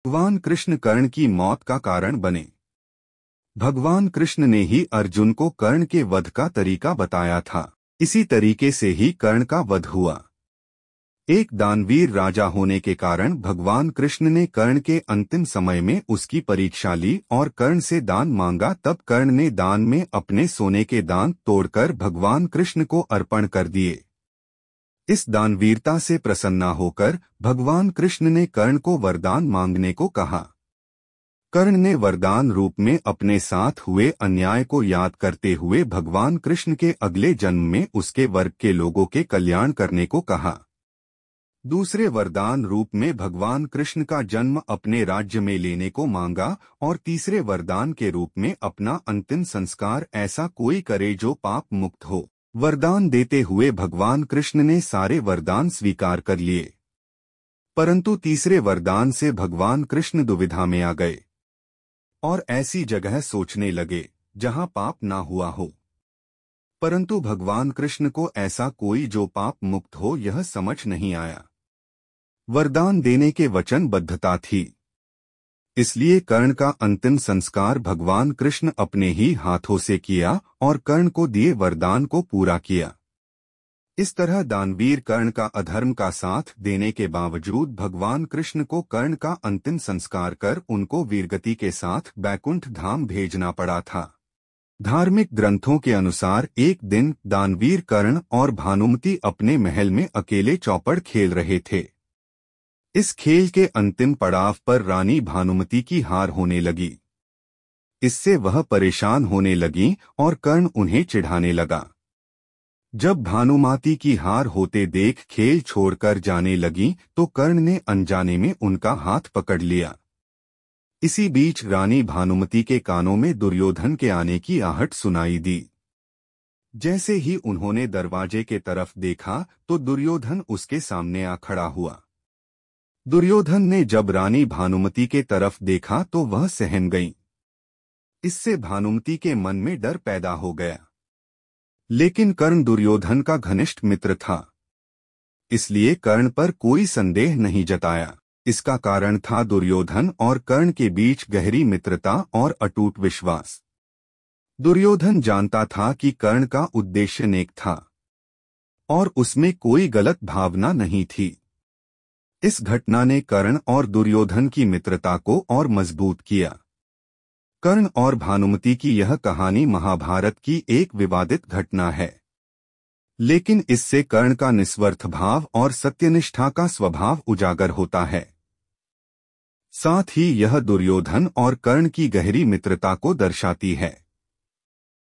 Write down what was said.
भगवान कृष्ण कर्ण की मौत का कारण बने। भगवान कृष्ण ने ही अर्जुन को कर्ण के वध का तरीका बताया था। इसी तरीके से ही कर्ण का वध हुआ। एक दानवीर राजा होने के कारण भगवान कृष्ण ने कर्ण के अंतिम समय में उसकी परीक्षा ली और कर्ण से दान मांगा। तब कर्ण ने दान में अपने सोने के दांत तोड़कर भगवान कृष्ण को अर्पण कर दिए। इस दानवीरता से प्रसन्न होकर भगवान कृष्ण ने कर्ण को वरदान मांगने को कहा। कर्ण ने वरदान रूप में अपने साथ हुए अन्याय को याद करते हुए भगवान कृष्ण के अगले जन्म में उसके वर्ग के लोगों के कल्याण करने को कहा। दूसरे वरदान रूप में भगवान कृष्ण का जन्म अपने राज्य में लेने को मांगा और तीसरे वरदान के रूप में अपना अंतिम संस्कार ऐसा कोई करे जो पाप मुक्त हो। वरदान देते हुए भगवान कृष्ण ने सारे वरदान स्वीकार कर लिए, परंतु तीसरे वरदान से भगवान कृष्ण दुविधा में आ गए और ऐसी जगह सोचने लगे जहां पाप ना हुआ हो। परंतु भगवान कृष्ण को ऐसा कोई जो पाप मुक्त हो यह समझ नहीं आया। वरदान देने के वचनबद्धता थी, इसलिए कर्ण का अंतिम संस्कार भगवान कृष्ण अपने ही हाथों से किया और कर्ण को दिए वरदान को पूरा किया। इस तरह दानवीर कर्ण का अधर्म का साथ देने के बावजूद भगवान कृष्ण को कर्ण का अंतिम संस्कार कर उनको वीरगति के साथ बैकुंठ धाम भेजना पड़ा था। धार्मिक ग्रंथों के अनुसार एक दिन दानवीर कर्ण और भानुमति अपने महल में अकेले चौपड़ खेल रहे थे। इस खेल के अंतिम पड़ाव पर रानी भानुमति की हार होने लगी। इससे वह परेशान होने लगी और कर्ण उन्हें चिढ़ाने लगा। जब भानुमति की हार होते देख खेल छोड़कर जाने लगी तो कर्ण ने अनजाने में उनका हाथ पकड़ लिया। इसी बीच रानी भानुमति के कानों में दुर्योधन के आने की आहट सुनाई दी। जैसे ही उन्होंने दरवाजे के तरफ देखा तो दुर्योधन उसके सामने आ खड़ा हुआ। दुर्योधन ने जब रानी भानुमति के तरफ देखा तो वह सहम गईं। इससे भानुमति के मन में डर पैदा हो गया। लेकिन कर्ण दुर्योधन का घनिष्ठ मित्र था, इसलिए कर्ण पर कोई संदेह नहीं जताया। इसका कारण था दुर्योधन और कर्ण के बीच गहरी मित्रता और अटूट विश्वास। दुर्योधन जानता था कि कर्ण का उद्देश्य नेक था और उसमें कोई गलत भावना नहीं थी। इस घटना ने कर्ण और दुर्योधन की मित्रता को और मजबूत किया। कर्ण और भानुमति की यह कहानी महाभारत की एक विवादित घटना है, लेकिन इससे कर्ण का निस्वार्थ भाव और सत्यनिष्ठा का स्वभाव उजागर होता है। साथ ही यह दुर्योधन और कर्ण की गहरी मित्रता को दर्शाती है।